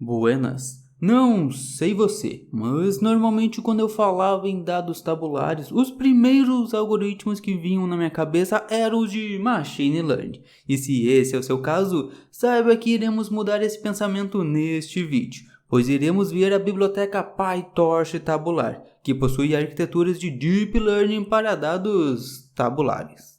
Buenas. Não sei você, mas normalmente quando eu falava em dados tabulares, os primeiros algoritmos que vinham na minha cabeça eram os de Machine Learning. E se esse é o seu caso, saiba que iremos mudar esse pensamento neste vídeo, pois iremos ver a biblioteca PyTorch tabular, que possui arquiteturas de Deep Learning para dados tabulares.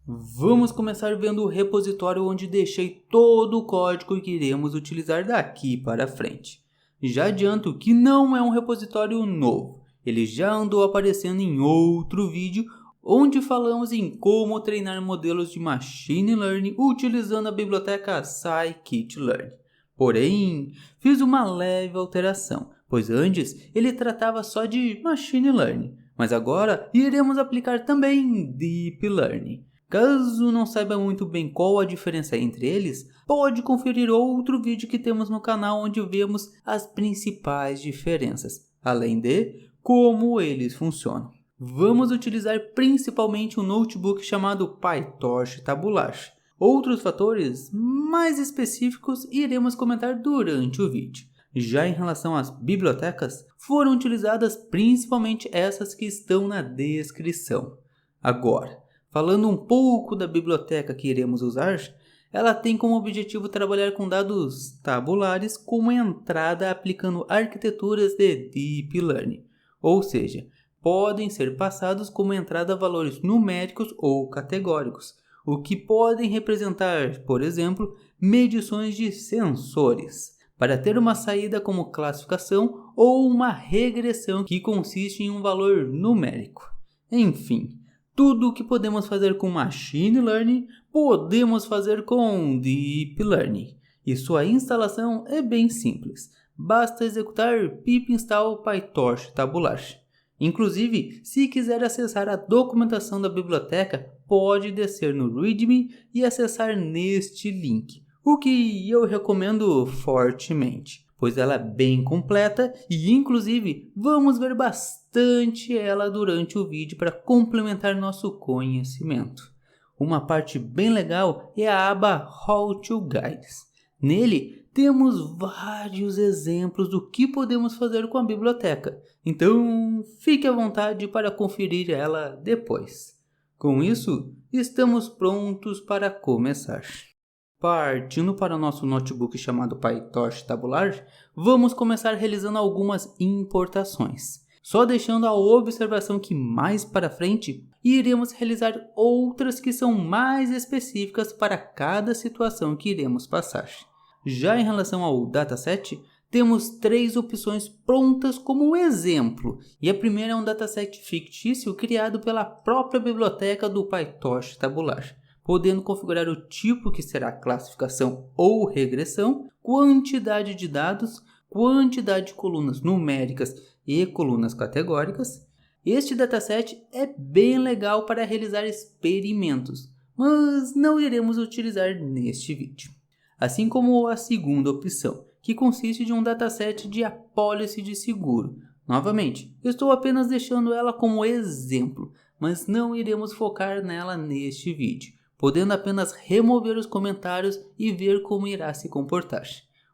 Vamos começar vendo o repositório onde deixei todo o código que iremos utilizar daqui para frente. Já adianto que não é um repositório novo, ele já andou aparecendo em outro vídeo onde falamos em como treinar modelos de Machine Learning utilizando a biblioteca Scikit-learn. Porém, fiz uma leve alteração, pois antes ele tratava só de Machine Learning, mas agora iremos aplicar também Deep Learning. Caso não saiba muito bem qual a diferença entre eles, pode conferir outro vídeo que temos no canal onde vemos as principais diferenças, além de como eles funcionam. Vamos utilizar principalmente um notebook chamado PyTorch tabular. Outros fatores mais específicos iremos comentar durante o vídeo. Já em relação às bibliotecas, foram utilizadas principalmente essas que estão na descrição. Agora, falando um pouco da biblioteca que iremos usar, ela tem como objetivo trabalhar com dados tabulares como entrada aplicando arquiteturas de Deep Learning, ou seja, podem ser passados como entrada valores numéricos ou categóricos, o que podem representar, por exemplo, medições de sensores, para ter uma saída como classificação ou uma regressão que consiste em um valor numérico. Enfim, tudo o que podemos fazer com Machine Learning, podemos fazer com Deep Learning. E sua instalação é bem simples. Basta executar pip install PyTorch tabular. Inclusive, se quiser acessar a documentação da biblioteca, pode descer no README e acessar neste link, o que eu recomendo fortemente, pois ela é bem completa e inclusive vamos ver bastante ela durante o vídeo para complementar nosso conhecimento. Uma parte bem legal é a aba How to Guides. Nele temos vários exemplos do que podemos fazer com a biblioteca, então fique à vontade para conferir ela depois. Com isso, estamos prontos para começar. Partindo para o nosso notebook chamado PyTorch tabular, vamos começar realizando algumas importações. Só deixando a observação que mais para frente iremos realizar outras que são mais específicas para cada situação que iremos passar. Já em relação ao dataset, temos 3 opções prontas como exemplo, e a primeira é um dataset fictício criado pela própria biblioteca do PyTorch tabular, podendo configurar o tipo que será classificação ou regressão, quantidade de dados, quantidade de colunas numéricas e colunas categóricas. Este dataset é bem legal para realizar experimentos, mas não iremos utilizar neste vídeo. Assim como a segunda opção, que consiste de um dataset de apólice de seguro. Novamente, estou apenas deixando ela como exemplo, mas não iremos focar nela neste vídeo, podendo apenas remover os comentários e ver como irá se comportar.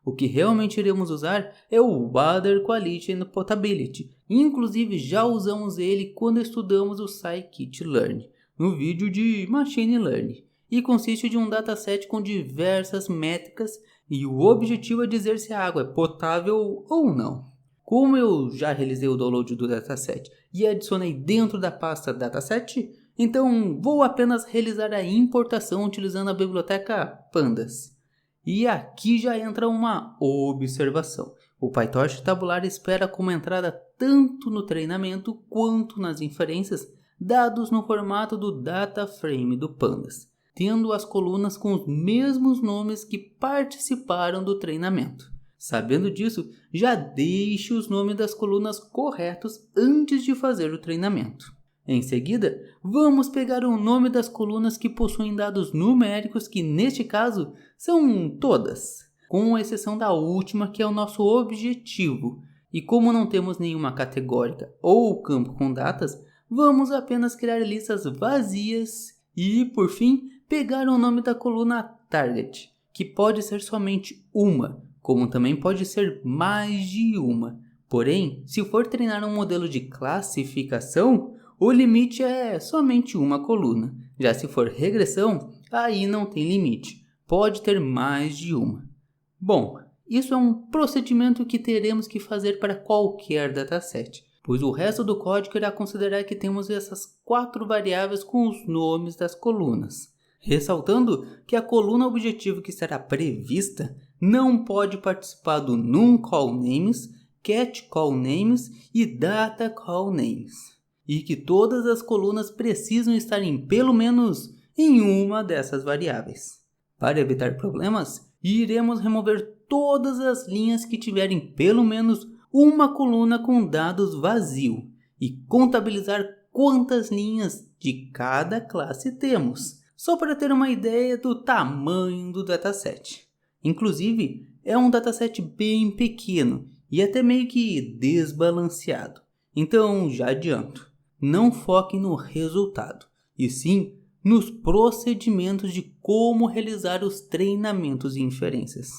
O que realmente iremos usar é o Water Quality and Potability. Inclusive já usamos ele quando estudamos o Scikit-learn, no vídeo de Machine Learning. E consiste de um dataset com diversas métricas e o objetivo é dizer se a água é potável ou não. Como eu já realizei o download do dataset e adicionei dentro da pasta dataset, então vou apenas realizar a importação utilizando a biblioteca Pandas. E aqui já entra uma observação. O PyTorch tabular espera como entrada tanto no treinamento quanto nas inferências dados no formato do data frame do Pandas, tendo as colunas com os mesmos nomes que participaram do treinamento. Sabendo disso, já deixe os nomes das colunas corretos antes de fazer o treinamento. Em seguida, vamos pegar o nome das colunas que possuem dados numéricos que, neste caso, são todas, com exceção da última que é o nosso objetivo. E como não temos nenhuma categórica ou campo com datas, vamos apenas criar listas vazias e, por fim, pegar o nome da coluna Target, que pode ser somente uma, como também pode ser mais de uma. Porém, se for treinar um modelo de classificação, o limite é somente uma coluna. Já se for regressão, aí não tem limite, pode ter mais de uma. Bom, isso é um procedimento que teremos que fazer para qualquer dataset, pois o resto do código irá considerar que temos essas 4 variáveis com os nomes das colunas. Ressaltando que a coluna objetivo que será prevista não pode participar do num_call_names, cat_call_names e data_call_names, e que todas as colunas precisam estar em pelo menos em uma dessas variáveis. Para evitar problemas, iremos remover todas as linhas que tiverem pelo menos uma coluna com dados vazio e contabilizar quantas linhas de cada classe temos, só para ter uma ideia do tamanho do dataset. Inclusive, é um dataset bem pequeno e até meio que desbalanceado. Então, já adianto, não foquem no resultado, e sim nos procedimentos de como realizar os treinamentos e inferências.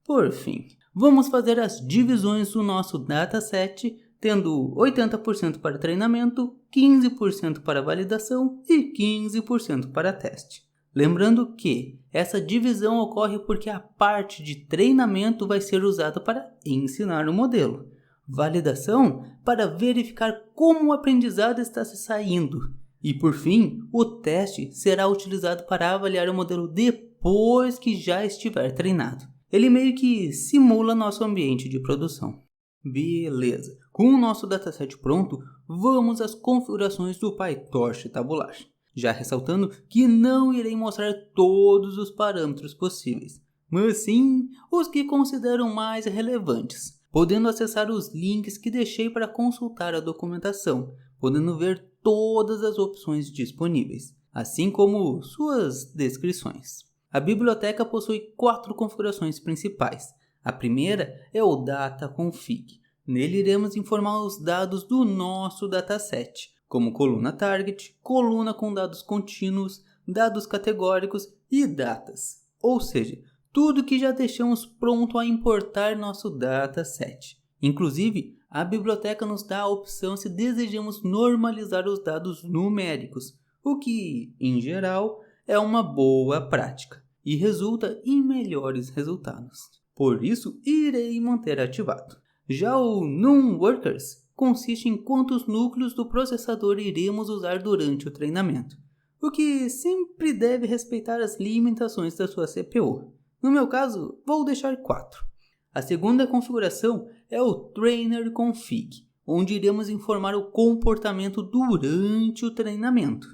Por fim, vamos fazer as divisões do nosso dataset, tendo 80% para treinamento, 15% para validação e 15% para teste. Lembrando que essa divisão ocorre porque a parte de treinamento vai ser usada para ensinar o modelo, validação para verificar como o aprendizado está se saindo, e por fim, o teste será utilizado para avaliar o modelo depois que já estiver treinado. Ele meio que simula nosso ambiente de produção. Beleza, com o nosso dataset pronto, vamos às configurações do PyTorch tabular. Já ressaltando que não irei mostrar todos os parâmetros possíveis, mas sim os que considero mais relevantes, podendo acessar os links que deixei para consultar a documentação, podendo ver todas as opções disponíveis, assim como suas descrições. A biblioteca possui 4 configurações principais. A primeira é o data_config. Nele iremos informar os dados do nosso dataset, como coluna target, coluna com dados contínuos, dados categóricos e datas. Ou seja, tudo que já deixamos pronto a importar nosso dataset. Inclusive, a biblioteca nos dá a opção se desejamos normalizar os dados numéricos, o que, em geral, é uma boa prática e resulta em melhores resultados. Por isso, irei manter ativado. Já o num_workers consiste em quantos núcleos do processador iremos usar durante o treinamento, o que sempre deve respeitar as limitações da sua CPU. No meu caso, vou deixar 4. A segunda configuração é o trainer_config, onde iremos informar o comportamento durante o treinamento,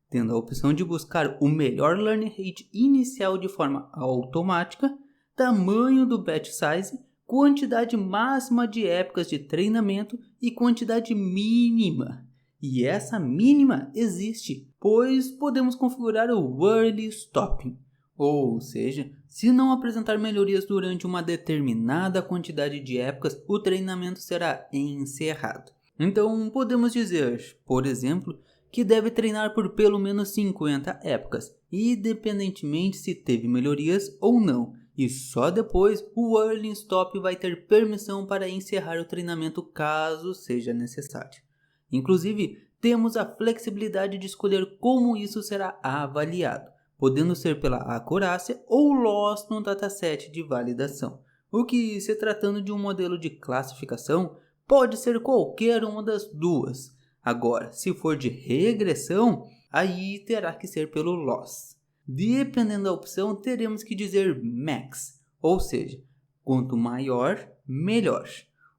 tendo a opção de buscar o melhor learning rate inicial de forma automática, tamanho do batch size, quantidade máxima de épocas de treinamento e quantidade mínima. E essa mínima existe, pois podemos configurar o early stopping, ou seja, se não apresentar melhorias durante uma determinada quantidade de épocas, o treinamento será encerrado. Então podemos dizer, por exemplo, que deve treinar por pelo menos 50 épocas, independentemente se teve melhorias ou não, e só depois o Early Stop vai ter permissão para encerrar o treinamento caso seja necessário. Inclusive, temos a flexibilidade de escolher como isso será avaliado, podendo ser pela acurácia ou loss no dataset de validação, o que, se tratando de um modelo de classificação, pode ser qualquer uma das duas. Agora, se for de regressão, aí terá que ser pelo loss. Dependendo da opção, teremos que dizer max, ou seja, quanto maior, melhor,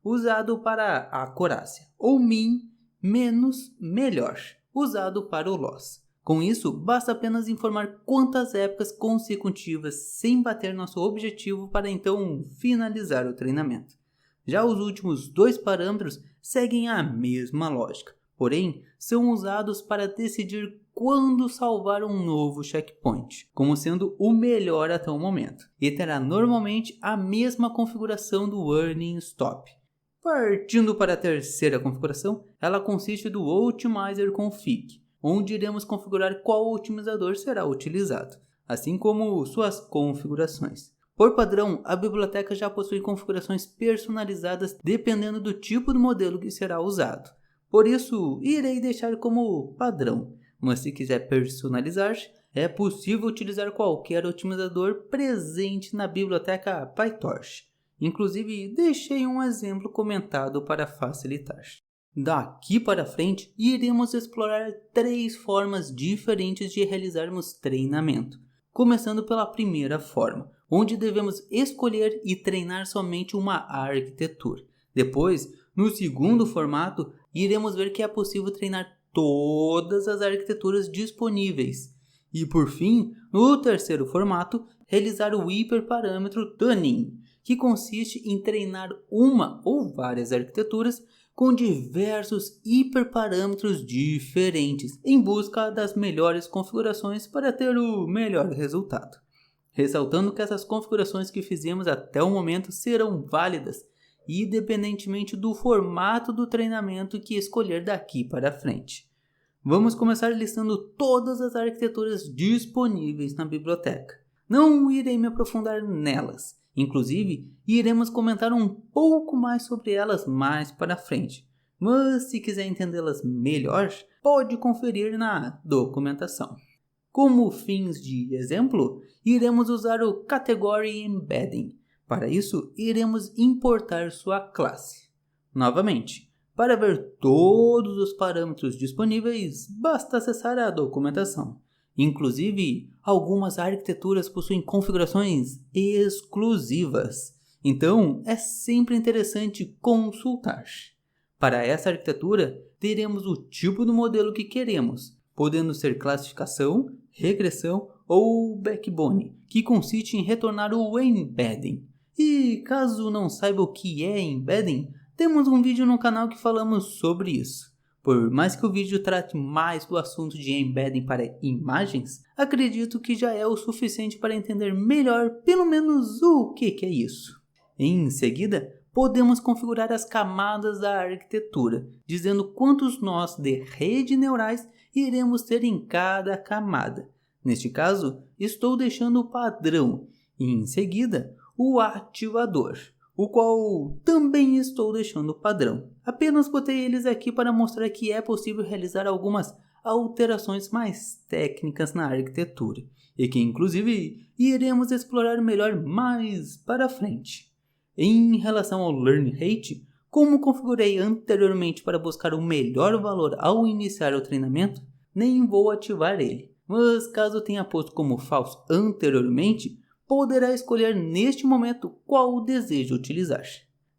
usado para a acurácia, ou min, menos, melhor, usado para o loss. Com isso, basta apenas informar quantas épocas consecutivas sem bater nosso objetivo para então finalizar o treinamento. Já os últimos 2 parâmetros seguem a mesma lógica, porém são usados para decidir quando salvar um novo checkpoint, como sendo o melhor até o momento, e terá normalmente a mesma configuração do Earning Stop. Partindo para a terceira configuração, ela consiste do Optimizer Config, onde iremos configurar qual otimizador será utilizado, assim como suas configurações. Por padrão, a biblioteca já possui configurações personalizadas dependendo do tipo de modelo que será usado. Por isso, irei deixar como padrão, mas se quiser personalizar, é possível utilizar qualquer otimizador presente na biblioteca PyTorch. Inclusive, deixei um exemplo comentado para facilitar. Daqui para frente, iremos explorar 3 formas diferentes de realizarmos treinamento. Começando pela primeira forma, onde devemos escolher e treinar somente uma arquitetura. Depois, no segundo formato, iremos ver que é possível treinar todas as arquiteturas disponíveis. E por fim, no terceiro formato, realizar o hiperparâmetro tuning, que consiste em treinar uma ou várias arquiteturas com diversos hiperparâmetros diferentes, em busca das melhores configurações para ter o melhor resultado. Ressaltando que essas configurações que fizemos até o momento serão válidas, independentemente do formato do treinamento que escolher daqui para frente. Vamos começar listando todas as arquiteturas disponíveis na biblioteca. Não irei me aprofundar nelas. Inclusive, iremos comentar um pouco mais sobre elas mais para frente. Mas se quiser entendê-las melhor, pode conferir na documentação. Como fins de exemplo, iremos usar o Category Embedding. Para isso, iremos importar sua classe. Novamente, para ver todos os parâmetros disponíveis, basta acessar a documentação. Inclusive, algumas arquiteturas possuem configurações exclusivas, então é sempre interessante consultar. Para essa arquitetura, teremos o tipo do modelo que queremos, podendo ser classificação, regressão ou backbone, que consiste em retornar o embedding. E caso não saiba o que é embedding, temos um vídeo no canal que falamos sobre isso. Por mais que o vídeo trate mais do assunto de embedding para imagens, acredito que já é o suficiente para entender melhor pelo menos o que é isso. Em seguida, podemos configurar as camadas da arquitetura, dizendo quantos nós de rede neurais iremos ter em cada camada. Neste caso, estou deixando o padrão e em seguida o ativador, o qual também estou deixando padrão. Apenas botei eles aqui para mostrar que é possível realizar algumas alterações mais técnicas na arquitetura, e que inclusive iremos explorar melhor mais para frente. Em relação ao Learn Rate, como configurei anteriormente para buscar o melhor valor ao iniciar o treinamento, nem vou ativar ele, mas caso tenha posto como false anteriormente, poderá escolher neste momento qual deseja utilizar.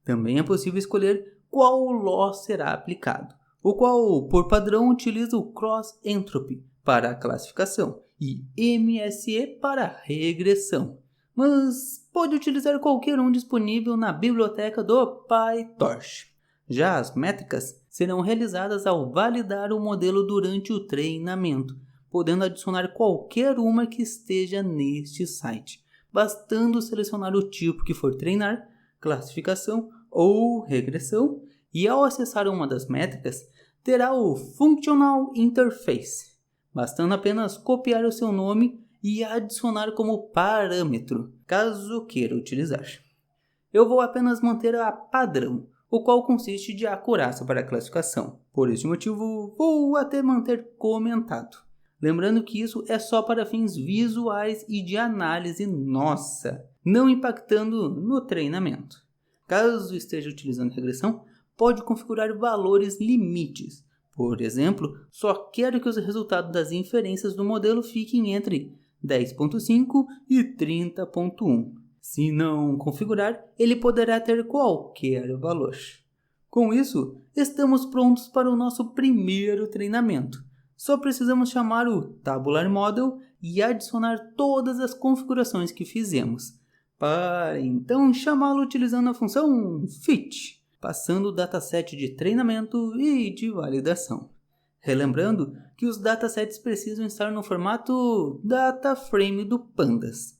Também é possível escolher qual loss será aplicado, o qual por padrão utiliza o Cross Entropy para a classificação e MSE para a regressão, mas pode utilizar qualquer um disponível na biblioteca do PyTorch. Já as métricas serão realizadas ao validar o modelo durante o treinamento, podendo adicionar qualquer uma que esteja neste site, bastando selecionar o tipo que for treinar, classificação ou regressão, e ao acessar uma das métricas, terá o Functional Interface, bastando apenas copiar o seu nome e adicionar como parâmetro, caso queira utilizar. Eu vou apenas manter a padrão, o qual consiste de acurácia para a classificação. Por este motivo, vou até manter comentado. Lembrando que isso é só para fins visuais e de análise nossa, não impactando no treinamento. Caso esteja utilizando regressão, pode configurar valores limites. Por exemplo, só quero que os resultados das inferências do modelo fiquem entre 10.5 e 30.1. Se não configurar, ele poderá ter qualquer valor. Com isso, estamos prontos para o nosso primeiro treinamento. Só precisamos chamar o Tabular Model e adicionar todas as configurações que fizemos, para então chamá-lo utilizando a função Fit, passando o dataset de treinamento e de validação. Relembrando que os datasets precisam estar no formato DataFrame do Pandas.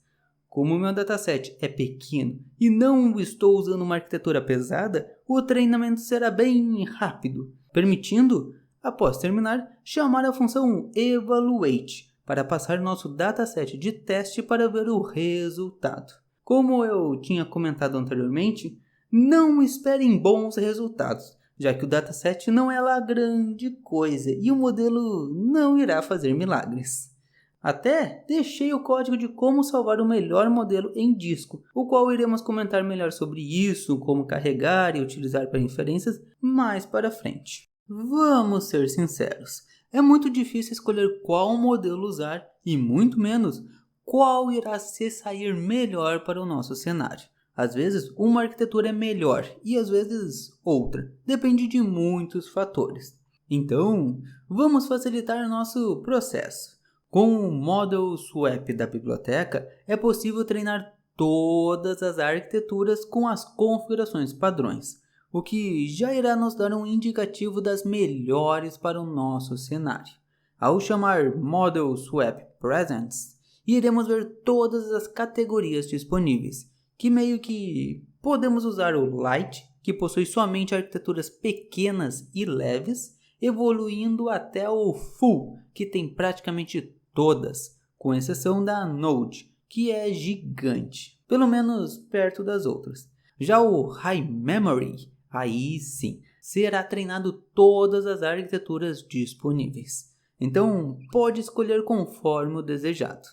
Como o meu dataset é pequeno e não estou usando uma arquitetura pesada, o treinamento será bem rápido, permitindo, após terminar, chamar a função Evaluate para passar nosso dataset de teste para ver o resultado. Como eu tinha comentado anteriormente, não esperem bons resultados, já que o dataset não é lá grande coisa e o modelo não irá fazer milagres. Até deixei o código de como salvar o melhor modelo em disco, o qual iremos comentar melhor sobre isso, como carregar e utilizar para inferências mais para frente. Vamos ser sinceros, é muito difícil escolher qual modelo usar e muito menos qual irá se sair melhor para o nosso cenário. Às vezes uma arquitetura é melhor e às vezes outra, depende de muitos fatores. Então, vamos facilitar nosso processo. Com o Model Swap da biblioteca, é possível treinar todas as arquiteturas com as configurações padrões, o que já irá nos dar um indicativo das melhores para o nosso cenário. Ao chamar Model Swap Presents, iremos ver todas as categorias disponíveis, que meio que podemos usar o Light, que possui somente arquiteturas pequenas e leves, evoluindo até o Full, que tem praticamente todas, com exceção da Node, que é gigante, pelo menos perto das outras. Já o High Memory, aí sim, será treinado todas as arquiteturas disponíveis. Então, pode escolher conforme o desejado.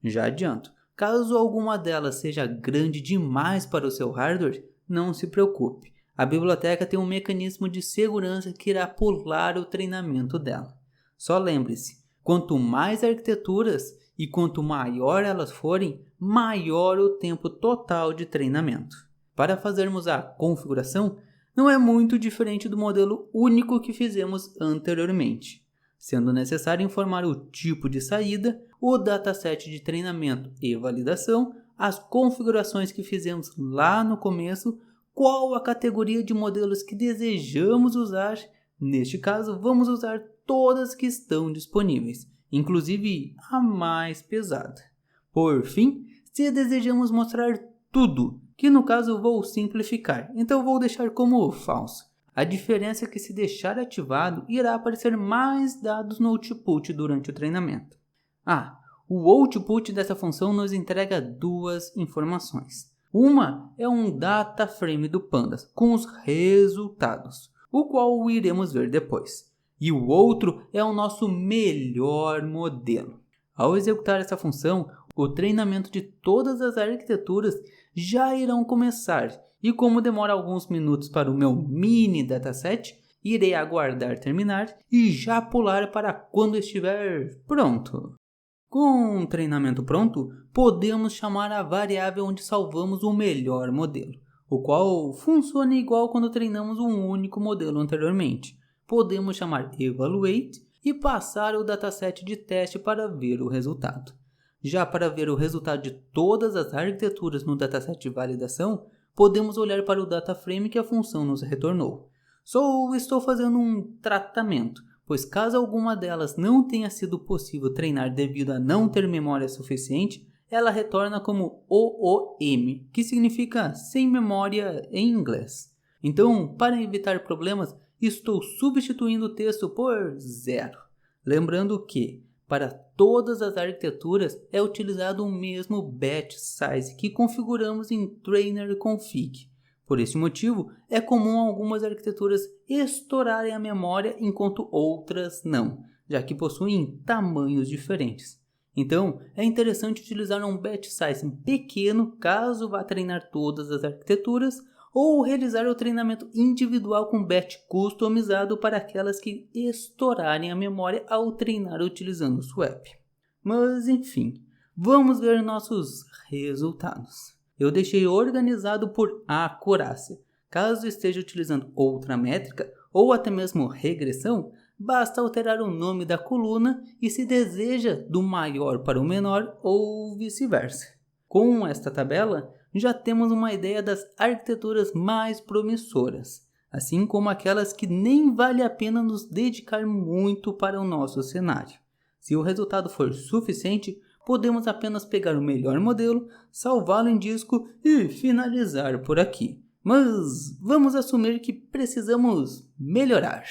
Já adianto, caso alguma delas seja grande demais para o seu hardware, não se preocupe. A biblioteca tem um mecanismo de segurança que irá pular o treinamento dela. Só lembre-se, quanto mais arquiteturas e quanto maior elas forem, maior o tempo total de treinamento. Para fazermos a configuração, não é muito diferente do modelo único que fizemos anteriormente, sendo necessário informar o tipo de saída, o dataset de treinamento e validação, as configurações que fizemos lá no começo, qual a categoria de modelos que desejamos usar. Neste caso, vamos usar todas que estão disponíveis, inclusive a mais pesada. Por fim, se desejamos mostrar tudo, que no caso vou simplificar, então vou deixar como falso. A diferença é que se deixar ativado, irá aparecer mais dados no output durante o treinamento. O output dessa função nos entrega duas informações. Uma é um data frame do Pandas, com os resultados, o qual iremos ver depois. E o outro é o nosso melhor modelo. Ao executar essa função, o treinamento de todas as arquiteturas já irão começar. E como demora alguns minutos para o meu mini dataset, irei aguardar terminar e já pular para quando estiver pronto. Com o treinamento pronto, podemos chamar a variável onde salvamos o melhor modelo, o qual funciona igual quando treinamos um único modelo anteriormente. Podemos chamar evaluate e passar o dataset de teste para ver o resultado. Já para ver o resultado de todas as arquiteturas no dataset de validação, podemos olhar para o dataframe que a função nos retornou. Só estou fazendo um tratamento, pois caso alguma delas não tenha sido possível treinar devido a não ter memória suficiente, ela retorna como OOM, que significa sem memória em inglês. Então, para evitar problemas, estou substituindo o texto por 0. Lembrando que, para todas as arquiteturas, é utilizado o mesmo batch size que configuramos em trainer config. Por esse motivo, é comum algumas arquiteturas estourarem a memória enquanto outras não, já que possuem tamanhos diferentes. Então, é interessante utilizar um batch size pequeno caso vá treinar todas as arquiteturas, ou realizar o treinamento individual com batch customizado para aquelas que estourarem a memória ao treinar utilizando o swap. Mas enfim, vamos ver nossos resultados. Eu deixei organizado por acurácia. Caso esteja utilizando outra métrica ou até mesmo regressão, basta alterar o nome da coluna e se deseja do maior para o menor ou vice-versa. Com esta tabela, já temos uma ideia das arquiteturas mais promissoras, assim como aquelas que nem vale a pena nos dedicar muito para o nosso cenário. Se o resultado for suficiente, podemos apenas pegar o melhor modelo, salvá-lo em disco e finalizar por aqui. Mas vamos assumir que precisamos melhorar.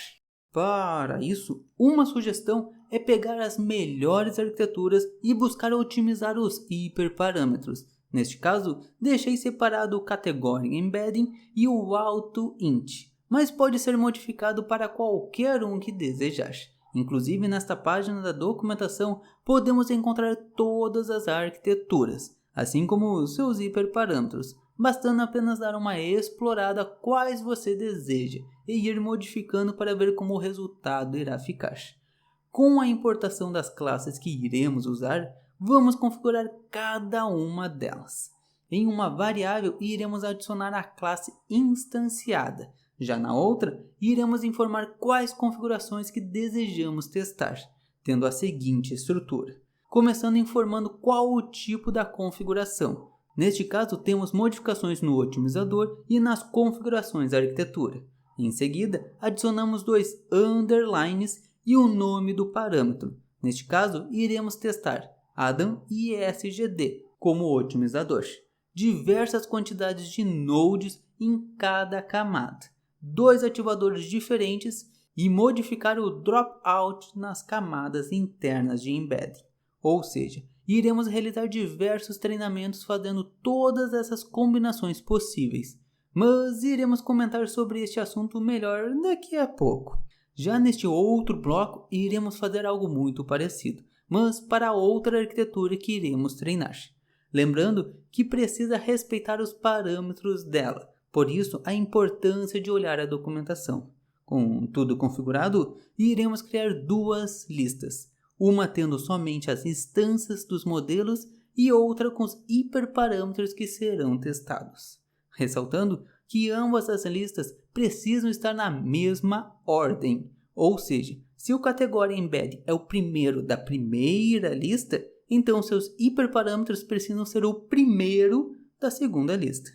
Para isso, uma sugestão é pegar as melhores arquiteturas e buscar otimizar os hiperparâmetros. Neste caso, deixei separado o Category Embedding e o Auto Int, mas pode ser modificado para qualquer um que desejar. Inclusive, nesta página da documentação, podemos encontrar todas as arquiteturas, assim como os seus hiperparâmetros, bastando apenas dar uma explorada quais você deseja e ir modificando para ver como o resultado irá ficar. Com a importação das classes que iremos usar, vamos configurar cada uma delas. Em uma variável, iremos adicionar a classe instanciada. Já na outra, iremos informar quais configurações que desejamos testar, tendo a seguinte estrutura. Começando informando qual o tipo da configuração. Neste caso, temos modificações no otimizador e nas configurações da arquitetura. Em seguida, adicionamos 2 underlines e o nome do parâmetro. Neste caso, iremos testar Adam e ESGD como otimizador. Diversas quantidades de nodes em cada camada. 2 ativadores diferentes e modificar o dropout nas camadas internas de embedding. Ou seja, iremos realizar diversos treinamentos fazendo todas essas combinações possíveis. Mas iremos comentar sobre este assunto melhor daqui a pouco. Já neste outro bloco, iremos fazer algo muito parecido, mas para outra arquitetura que iremos treinar. Lembrando que precisa respeitar os parâmetros dela, por isso a importância de olhar a documentação. Com tudo configurado, iremos criar 2 listas, uma tendo somente as instâncias dos modelos e outra com os hiperparâmetros que serão testados. Ressaltando que ambas as listas precisam estar na mesma ordem, ou seja, se o Category Embed é o primeiro da primeira lista, então seus hiperparâmetros precisam ser o primeiro da segunda lista.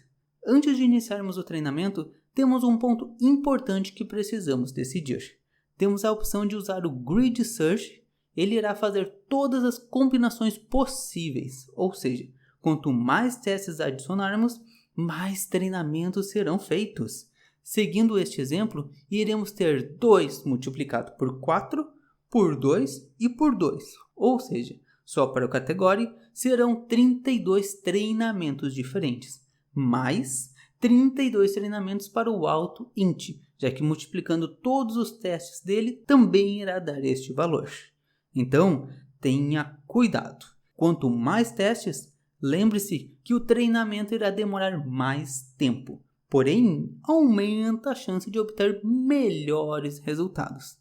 Antes de iniciarmos o treinamento, temos um ponto importante que precisamos decidir. Temos a opção de usar o Grid Search, ele irá fazer todas as combinações possíveis, ou seja, quanto mais testes adicionarmos, mais treinamentos serão feitos. Seguindo este exemplo, iremos ter 2 multiplicado por 4, por 2 e por 2, ou seja, só para o Category serão 32 treinamentos diferentes, mais 32 treinamentos para o Auto Int, já que multiplicando todos os testes dele também irá dar este valor. Então, tenha cuidado. Quanto mais testes, lembre-se que o treinamento irá demorar mais tempo, porém aumenta a chance de obter melhores resultados.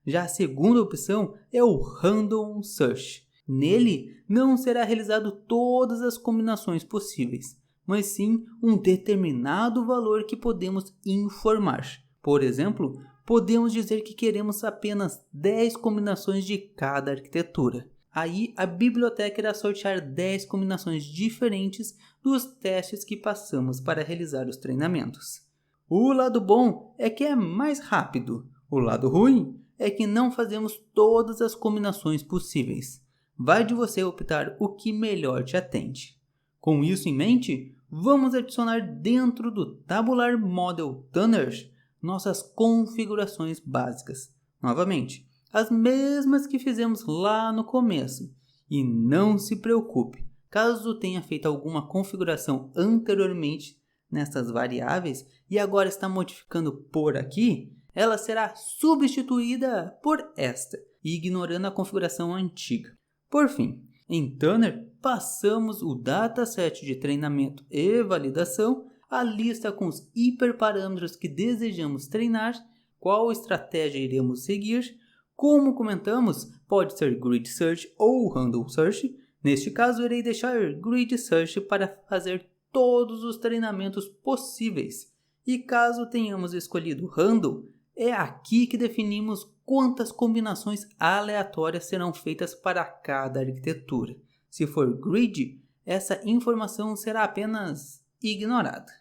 Já a segunda opção é o Random Search. Nele, não será realizado todas as combinações possíveis, mas sim um determinado valor que podemos informar. Por exemplo, podemos dizer que queremos apenas 10 combinações de cada arquitetura. Aí a biblioteca irá sortear 10 combinações diferentes dos testes que passamos para realizar os treinamentos. O lado bom é que é mais rápido. O lado ruim é que não fazemos todas as combinações possíveis. Vai de você optar o que melhor te atende. Com isso em mente, vamos adicionar dentro do Tabular Model Tuner nossas configurações básicas. Novamente, as mesmas que fizemos lá no começo. E não se preocupe, caso tenha feito alguma configuração anteriormente nessas variáveis e agora está modificando por aqui, ela será substituída por esta, ignorando a configuração antiga. Por fim, em Tuner, passamos o dataset de treinamento e validação, a lista com os hiperparâmetros que desejamos treinar, qual estratégia iremos seguir. Como comentamos, pode ser Grid Search ou Random Search. Neste caso, irei deixar Grid Search para fazer todos os treinamentos possíveis. E caso tenhamos escolhido Random, é aqui que definimos quantas combinações aleatórias serão feitas para cada arquitetura. Se for Grid, essa informação será apenas ignorada.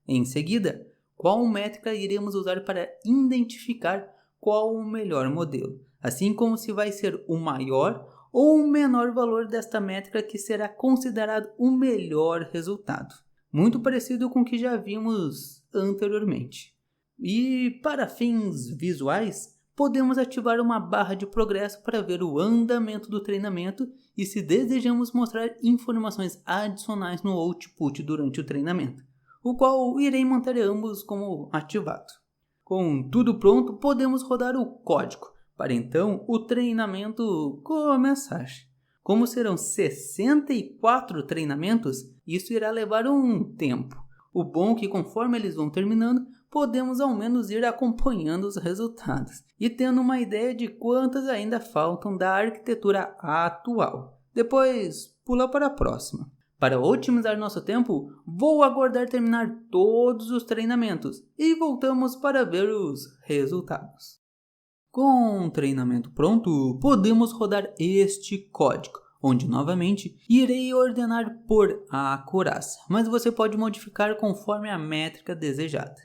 Em seguida, qual métrica iremos usar para identificar qual o melhor modelo, assim como se vai ser o maior ou o menor valor desta métrica que será considerado o melhor resultado. Muito parecido com o que já vimos anteriormente. E para fins visuais, podemos ativar uma barra de progresso para ver o andamento do treinamento e se desejamos mostrar informações adicionais no output durante o treinamento, o qual irei manter ambos como ativado. Com tudo pronto, podemos rodar o código, para então o treinamento começar. Como serão 64 treinamentos, isso irá levar um tempo. O bom é que conforme eles vão terminando, podemos ao menos ir acompanhando os resultados e tendo uma ideia de quantas ainda faltam da arquitetura atual. Depois, pula para a próxima. Para otimizar nosso tempo, vou aguardar terminar todos os treinamentos e voltamos para ver os resultados. Com o treinamento pronto, podemos rodar este código, onde novamente irei ordenar por acurácia, mas você pode modificar conforme a métrica desejada.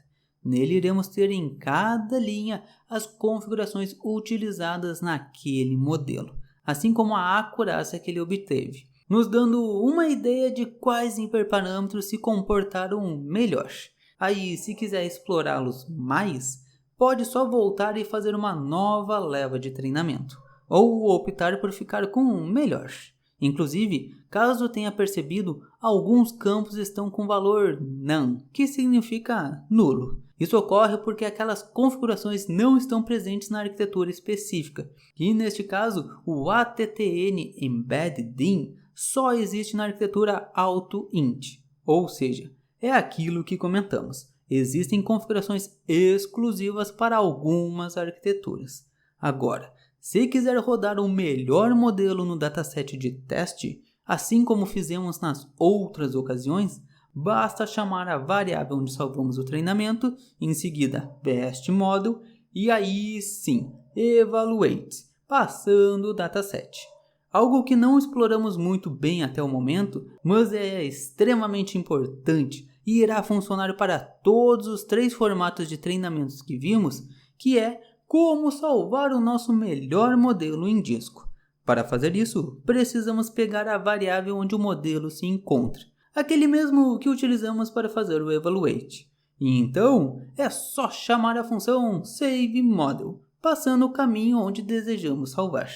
Nele iremos ter em cada linha as configurações utilizadas naquele modelo, assim como a acurácia que ele obteve, nos dando uma ideia de quais hiperparâmetros se comportaram melhor. Aí, se quiser explorá-los mais, pode só voltar e fazer uma nova leva de treinamento, ou optar por ficar com o melhor. Inclusive, caso tenha percebido, alguns campos estão com valor none, que significa nulo. Isso ocorre porque aquelas configurações não estão presentes na arquitetura específica, e neste caso, o attn embedded in só existe na arquitetura auto-int, ou seja, é aquilo que comentamos. Existem configurações exclusivas para algumas arquiteturas. Agora, se quiser rodar o melhor modelo no dataset de teste, assim como fizemos nas outras ocasiões, basta chamar a variável onde salvamos o treinamento, em seguida best model e aí sim, evaluate, passando o dataset. Algo que não exploramos muito bem até o momento, mas é extremamente importante e irá funcionar para todos os 3 formatos de treinamentos que vimos, que é como salvar o nosso melhor modelo em disco. Para fazer isso, precisamos pegar a variável onde o modelo se encontra, aquele mesmo que utilizamos para fazer o evaluate. E então, é só chamar a função saveModel, passando o caminho onde desejamos salvar.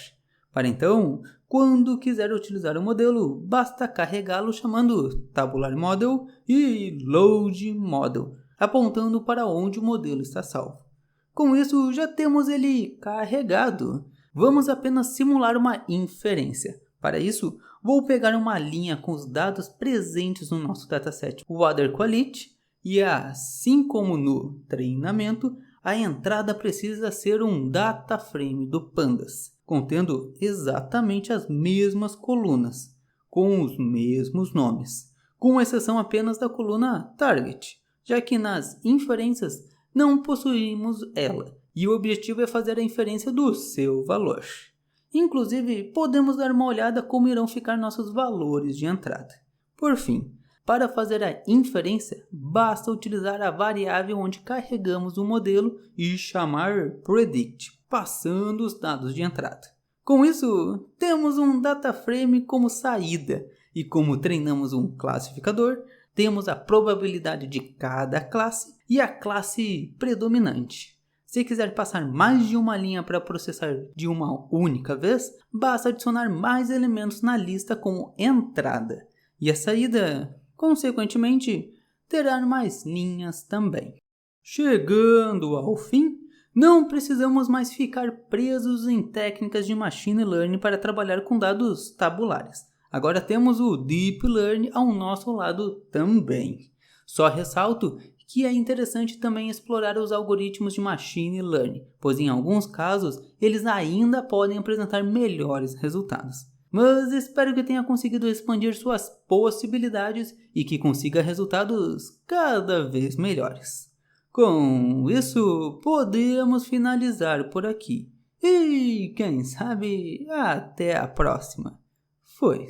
Para então, quando quiser utilizar o modelo, basta carregá-lo chamando tabularModel e loadModel, apontando para onde o modelo está salvo. Com isso, já temos ele carregado. Vamos apenas simular uma inferência. Para isso, vou pegar uma linha com os dados presentes no nosso dataset WaterQuality e, assim como no treinamento, a entrada precisa ser um dataframe do Pandas, contendo exatamente as mesmas colunas, com os mesmos nomes, com exceção apenas da coluna Target, já que nas inferências não possuímos ela, e o objetivo é fazer a inferência do seu valor. Inclusive, podemos dar uma olhada como irão ficar nossos valores de entrada. Por fim, para fazer a inferência, basta utilizar a variável onde carregamos o modelo e chamar predict, passando os dados de entrada. Com isso, temos um dataframe como saída, e como treinamos um classificador, temos a probabilidade de cada classe e a classe predominante. Se quiser passar mais de uma linha para processar de uma única vez, basta adicionar mais elementos na lista como entrada. E a saída, consequentemente, terá mais linhas também. Chegando ao fim, não precisamos mais ficar presos em técnicas de machine learning para trabalhar com dados tabulares. Agora temos o Deep Learning ao nosso lado também. Só ressalto que é interessante também explorar os algoritmos de Machine Learning, pois em alguns casos eles ainda podem apresentar melhores resultados. Mas espero que tenha conseguido expandir suas possibilidades e que consiga resultados cada vez melhores. Com isso, podemos finalizar por aqui. E quem sabe, até a próxima. Foi.